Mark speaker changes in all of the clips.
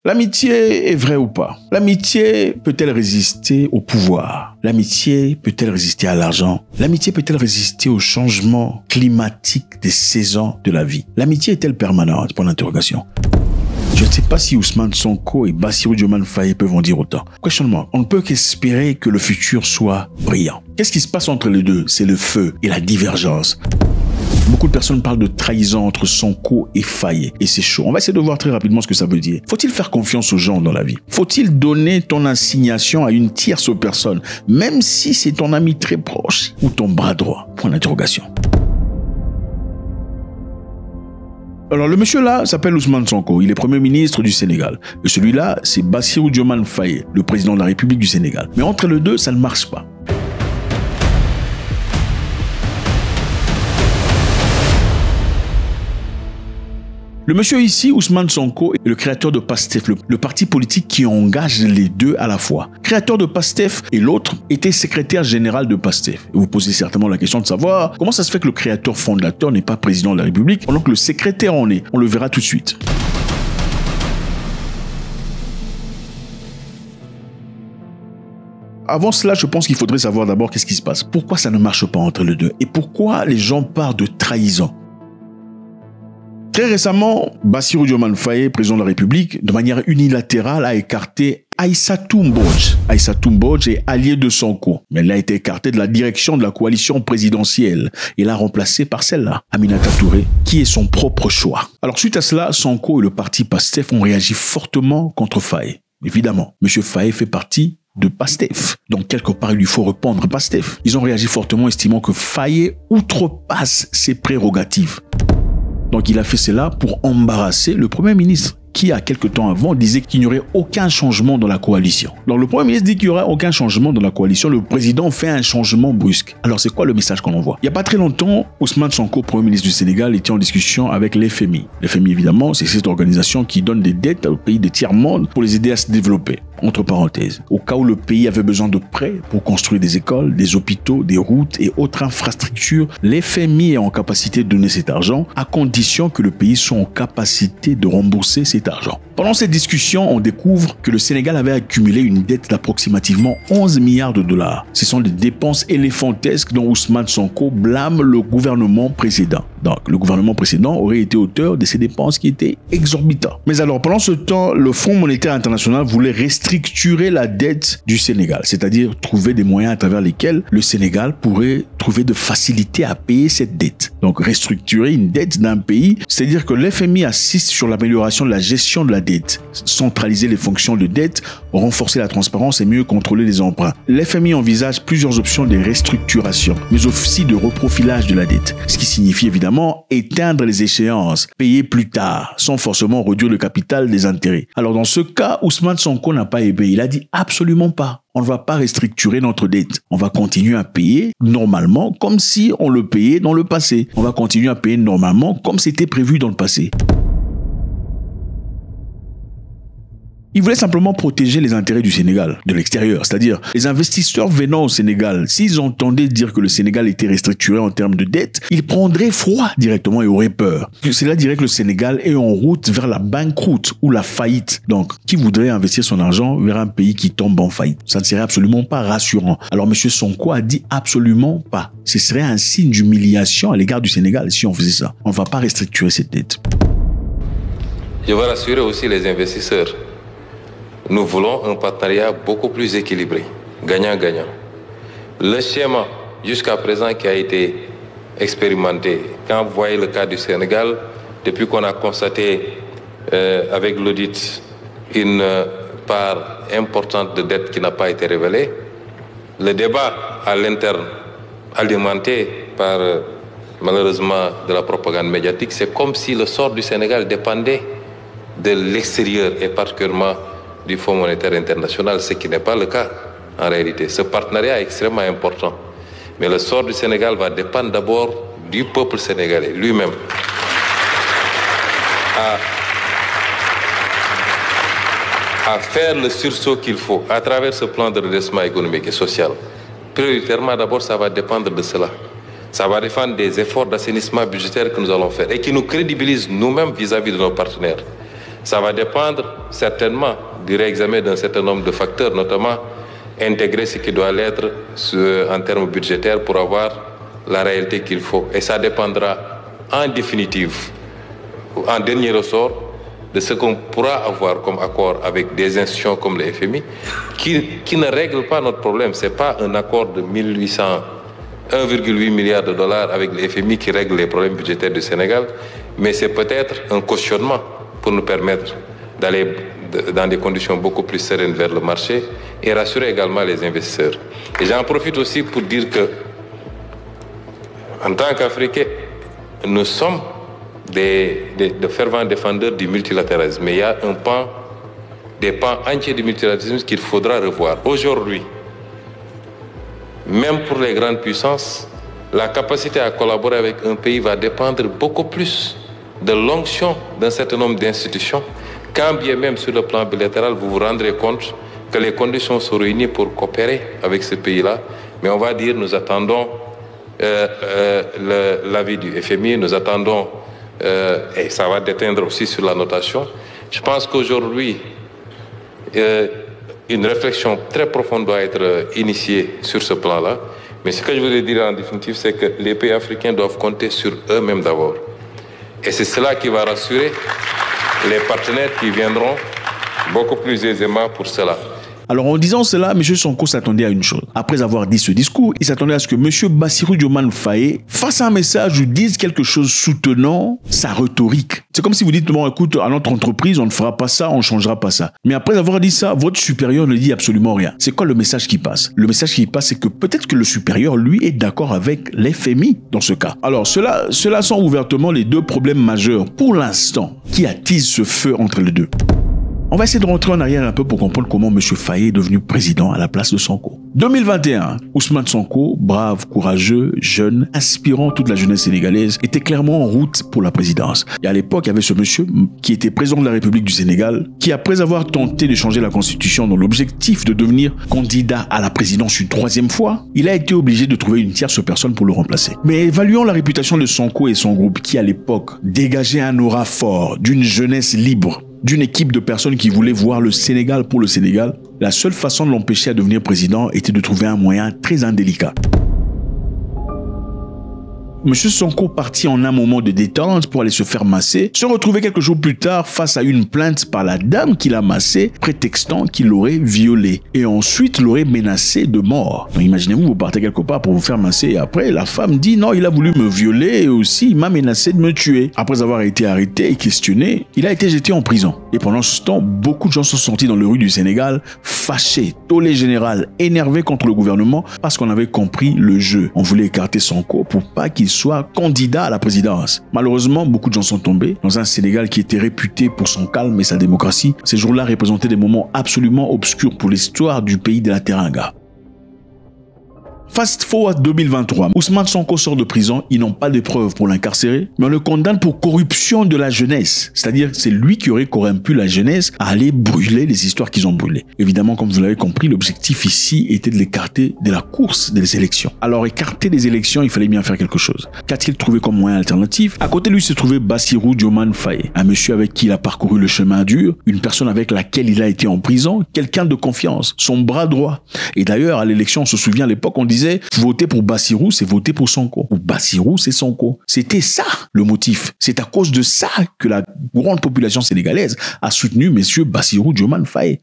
Speaker 1: L'amitié est vraie ou pas? L'amitié peut-elle résister au pouvoir? L'amitié peut-elle résister à l'argent? L'amitié peut-elle résister au changement climatique des saisons de la vie? L'amitié est-elle permanente? Point d'interrogation. Je ne sais pas si Ousmane Sonko et Bassirou Diomaye Faye peuvent en dire autant. Questionnement. On ne peut qu'espérer que le futur soit brillant. Qu'est-ce qui se passe entre les deux? C'est le feu et la divergence. Beaucoup de personnes parlent de trahison entre Sonko et Faye. Et c'est chaud. On va essayer de voir très rapidement ce que ça veut dire. Faut-il faire confiance aux gens dans la vie? Faut-il donner ton assignation à une tierce personne, même si c'est ton ami très proche ou ton bras droit? Point d'interrogation. Alors, le monsieur-là s'appelle Ousmane Sonko. Il est Premier ministre du Sénégal. Et celui-là, c'est Bassirou Diomaye Faye, le président de la République du Sénégal. Mais entre les deux, ça ne marche pas. Le monsieur ici, Ousmane Sonko, est le créateur de PASTEF, le parti politique qui engage les deux à la fois. Créateur de PASTEF et l'autre était secrétaire général de PASTEF. Et vous posez certainement la question de savoir comment ça se fait que le créateur fondateur n'est pas président de la République, pendant que le secrétaire en est. On le verra tout de suite. Avant cela, je pense qu'il faudrait savoir d'abord qu'est-ce qui se passe. Pourquoi ça ne marche pas entre les deux? Et pourquoi les gens parlent de trahison? Très récemment, Bassirou Diomaye Faye, président de la République, de manière unilatérale, a écarté Aïssatou Mbodj. Aïssatou Mbodj est allié de Sonko, mais elle a été écartée de la direction de la coalition présidentielle et l'a remplacée par celle-là, Aminata Touré, qui est son propre choix. Alors suite à cela, Sonko et le parti PASTEF ont réagi fortement contre Faye. Évidemment, M. Faye fait partie de PASTEF. Donc, quelque part, il lui faut répondre PASTEF. Ils ont réagi fortement, estimant que Faye outrepasse ses prérogatives. Donc, il a fait cela pour embarrasser le Premier ministre, qui, à quelque temps avant, disait qu'il n'y aurait aucun changement dans la coalition. Donc, le Premier ministre dit qu'il n'y aura aucun changement dans la coalition. Le président fait un changement brusque. Alors, c'est quoi le message qu'on envoie? Il n'y a pas très longtemps, Ousmane Sonko, Premier ministre du Sénégal, était en discussion avec l'FMI. L'FMI, évidemment, c'est cette organisation qui donne des dettes aux pays de tiers-monde pour les aider à se développer. Entre parenthèses, au cas où le pays avait besoin de prêts pour construire des écoles, des hôpitaux, des routes et autres infrastructures, l'FMI est en capacité de donner cet argent à condition que le pays soit en capacité de rembourser cet argent. Pendant cette discussion, on découvre que le Sénégal avait accumulé une dette d'approximativement 11 milliards de dollars. Ce sont des dépenses éléphantesques dont Ousmane Sonko blâme le gouvernement précédent. Donc, le gouvernement précédent aurait été auteur de ces dépenses qui étaient exorbitantes. Mais alors, pendant ce temps, le Fonds monétaire international voulait restructurer la dette du Sénégal, c'est-à-dire trouver des moyens à travers lesquels le Sénégal pourrait trouver de facilité à payer cette dette. Donc, restructurer une dette d'un pays, c'est-à-dire que l'FMI assiste sur l'amélioration de la gestion de la dette, centraliser les fonctions de dette, renforcer la transparence et mieux contrôler les emprunts. L'FMI envisage plusieurs options de restructuration, mais aussi de reprofilage de la dette, ce qui signifie évidemment éteindre les échéances, payer plus tard, sans forcément réduire le capital des intérêts. Alors dans ce cas, Ousmane Sonko n'a pas aimé. Il a dit absolument pas. On ne va pas restructurer notre dette. On va continuer à payer normalement comme si on le payait dans le passé. On va continuer à payer normalement comme c'était prévu dans le passé. Il voulait simplement protéger les intérêts du Sénégal, de l'extérieur. C'est-à-dire, les investisseurs venant au Sénégal, s'ils entendaient dire que le Sénégal était restructuré en termes de dette, ils prendraient froid directement et auraient peur. Cela dirait que le Sénégal est en route vers la banqueroute ou la faillite. Donc, qui voudrait investir son argent vers un pays qui tombe en faillite? Ça ne serait absolument pas rassurant. Alors, M. Sonko a dit absolument pas. Ce serait un signe d'humiliation à l'égard du Sénégal si on faisait ça. On ne va pas restructurer cette dette.
Speaker 2: Je veux rassurer aussi les investisseurs. Nous voulons un partenariat beaucoup plus équilibré, gagnant-gagnant. Le schéma jusqu'à présent qui a été expérimenté, quand vous voyez le cas du Sénégal, depuis qu'on a constaté avec l'audit une part importante de dette qui n'a pas été révélée, le débat à l'interne, alimenté par malheureusement de la propagande médiatique, c'est comme si le sort du Sénégal dépendait de l'extérieur et particulièrement du Fonds monétaire international, ce qui n'est pas le cas en réalité. Ce partenariat est extrêmement important. Mais le sort du Sénégal va dépendre d'abord du peuple sénégalais lui-même. À faire le sursaut qu'il faut à travers ce plan de redressement économique et social. Prioritairement, d'abord, ça va dépendre de cela. Ça va dépendre des efforts d'assainissement budgétaire que nous allons faire et qui nous crédibilisent nous-mêmes vis-à-vis de nos partenaires. Ça va dépendre certainement du réexamen d'un certain nombre de facteurs, notamment intégrer ce qui doit l'être en termes budgétaires pour avoir la réalité qu'il faut. Et ça dépendra en définitive, en dernier ressort, de ce qu'on pourra avoir comme accord avec des institutions comme le FMI, qui ne règlent pas notre problème. Ce n'est pas un accord de 1,8 milliard de dollars avec le FMI qui règle les problèmes budgétaires du Sénégal, mais c'est peut-être un cautionnement pour nous permettre d'aller dans des conditions beaucoup plus sereines vers le marché et rassurer également les investisseurs. Et j'en profite aussi pour dire que, en tant qu'Africains, nous sommes de fervents défendeurs du multilatéralisme. Mais il y a des pans entiers du multilatéralisme qu'il faudra revoir. Aujourd'hui, même pour les grandes puissances, la capacité à collaborer avec un pays va dépendre beaucoup plus de l'onction d'un certain nombre d'institutions, quand bien même sur le plan bilatéral, vous vous rendrez compte que les conditions sont réunies pour coopérer avec ce pays-là. Mais on va dire, nous attendons l'avis du FMI, nous attendons, et ça va déteindre aussi sur la notation. Je pense qu'aujourd'hui, une réflexion très profonde doit être initiée sur ce plan-là. Mais ce que je voulais dire en définitive, c'est que les pays africains doivent compter sur eux-mêmes d'abord. Et c'est cela qui va rassurer les partenaires qui viendront beaucoup plus aisément pour cela.
Speaker 1: Alors en disant cela, M. Sonko s'attendait à une chose. Après avoir dit ce discours, il s'attendait à ce que M. Bassirou Diomaye Faye fasse un message ou dise quelque chose soutenant sa rhétorique. C'est comme si vous dites, bon écoute, à notre entreprise, on ne fera pas ça, on ne changera pas ça. Mais après avoir dit ça, votre supérieur ne dit absolument rien. C'est quoi le message qui passe? Le message qui passe, c'est que peut-être que le supérieur, lui, est d'accord avec l'FMI dans ce cas. Alors cela sont ouvertement les deux problèmes majeurs, pour l'instant, qui attisent ce feu entre les deux. On va essayer de rentrer en arrière un peu pour comprendre comment M. Faye est devenu président à la place de Sonko. 2021, Ousmane Sonko, brave, courageux, jeune, inspirant toute la jeunesse sénégalaise, était clairement en route pour la présidence. Et à l'époque, il y avait ce monsieur qui était président de la République du Sénégal, qui après avoir tenté de changer la constitution dans l'objectif de devenir candidat à la présidence une troisième fois, il a été obligé de trouver une tierce personne pour le remplacer. Mais évaluant la réputation de Sonko et son groupe qui à l'époque dégageait un aura fort d'une jeunesse libre, d'une équipe de personnes qui voulaient voir le Sénégal pour le Sénégal, la seule façon de l'empêcher à devenir président était de trouver un moyen très indélicat. M. Sonko partit en un moment de détente pour aller se faire masser, se retrouvait quelques jours plus tard face à une plainte par la dame qui l'a massé, prétextant qu'il l'aurait violé et ensuite l'aurait menacé de mort. Donc imaginez-vous, vous partez quelque part pour vous faire masser et après la femme dit non, il a voulu me violer et aussi il m'a menacé de me tuer. Après avoir été arrêté et questionné, il a été jeté en prison. Et pendant ce temps, beaucoup de gens sont sortis dans les rues du Sénégal, fâchés, tollé général, énervés contre le gouvernement parce qu'on avait compris le jeu. On voulait écarter Sonko pour pas qu'il soit candidat à la présidence. Malheureusement, beaucoup de gens sont tombés dans un Sénégal qui était réputé pour son calme et sa démocratie. Ces jours-là représentaient des moments absolument obscurs pour l'histoire du pays de la Teranga. Fast forward 2023, Ousmane Sonko sort de prison, ils n'ont pas de preuves pour l'incarcérer, mais on le condamne pour corruption de la jeunesse. C'est-à-dire, c'est lui qui aurait corrompu la jeunesse à aller brûler les histoires qu'ils ont brûlées. Évidemment, comme vous l'avez compris, l'objectif ici était de l'écarter de la course des élections. Alors, écarter des élections, il fallait bien faire quelque chose. Qu'a-t-il trouvé comme moyen alternatif? À côté de lui se trouvait Bassirou Diomaye Faye, un monsieur avec qui il a parcouru le chemin dur, une personne avec laquelle il a été en prison, quelqu'un de confiance, son bras droit. Et d'ailleurs, à l'élection, on se souvient à l'époque, on disait voter pour Bassirou, c'est voter pour Sonko. Ou Bassirou, c'est Sonko. C'était ça le motif. C'est à cause de ça que la grande population sénégalaise a soutenu M. Bassirou Diomaye Faye,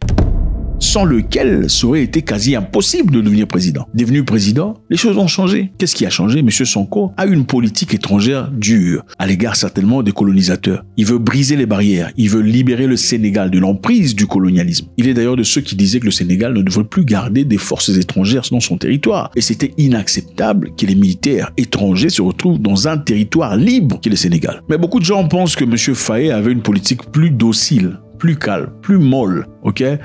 Speaker 1: sans lequel ça aurait été quasi impossible de devenir président. Devenu président, les choses ont changé. Qu'est-ce qui a changé? M. Sonko a une politique étrangère dure, à l'égard certainement des colonisateurs. Il veut briser les barrières, il veut libérer le Sénégal de l'emprise du colonialisme. Il est d'ailleurs de ceux qui disaient que le Sénégal ne devrait plus garder des forces étrangères dans son territoire. Et c'était inacceptable que les militaires étrangers se retrouvent dans un territoire libre qu'est le Sénégal. Mais beaucoup de gens pensent que M. Faye avait une politique plus docile, plus calme, plus molle,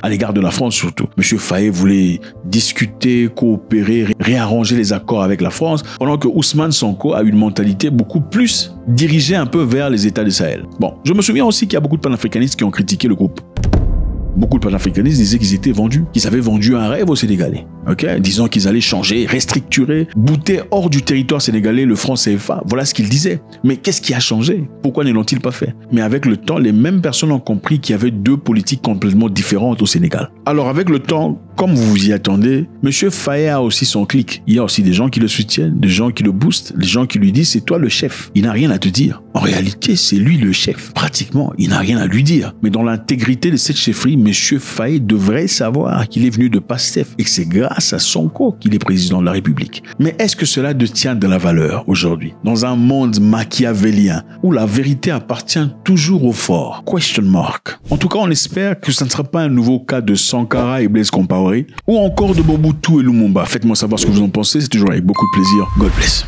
Speaker 1: à l'égard de la France surtout. M. Faye voulait discuter, coopérer, réarranger les accords avec la France, pendant que Ousmane Sonko a une mentalité beaucoup plus dirigée un peu vers les États du Sahel. Bon, je me souviens aussi qu'il y a beaucoup de panafricanistes qui ont critiqué le groupe. beaucoup de panafricanistes disaient qu'ils étaient vendus, qu'ils avaient vendu un rêve aux Sénégalais. Disant qu'ils allaient changer, restructurer, bouter hors du territoire sénégalais le franc CFA. Voilà ce qu'ils disaient. Mais qu'est-ce qui a changé? Pourquoi ne l'ont-ils pas fait? Mais avec le temps, les mêmes personnes ont compris qu'il y avait deux politiques complètement différentes au Sénégal. Alors avec le temps, comme vous vous y attendez, M. Faye a aussi son clic. Il y a aussi des gens qui le soutiennent, des gens qui le boostent, des gens qui lui disent c'est toi le chef. Il n'a rien à te dire. En réalité, c'est lui le chef. Pratiquement, il n'a rien à lui dire. Mais dans l'intégrité de cette chefferie, M. Faye devrait savoir qu'il est venu de PASTEF et que c'est grâce à Sonko qu'il est président de la République. Mais est-ce que cela tient de la valeur aujourd'hui? Dans un monde machiavélien où la vérité appartient toujours au fort? Question mark. En tout cas, on espère que ce ne sera pas un nouveau cas de Sankara et Blaise Compaoré ou encore de Mobutu et Lumumba. Faites-moi savoir ce que vous en pensez, c'est toujours avec beaucoup de plaisir. God bless.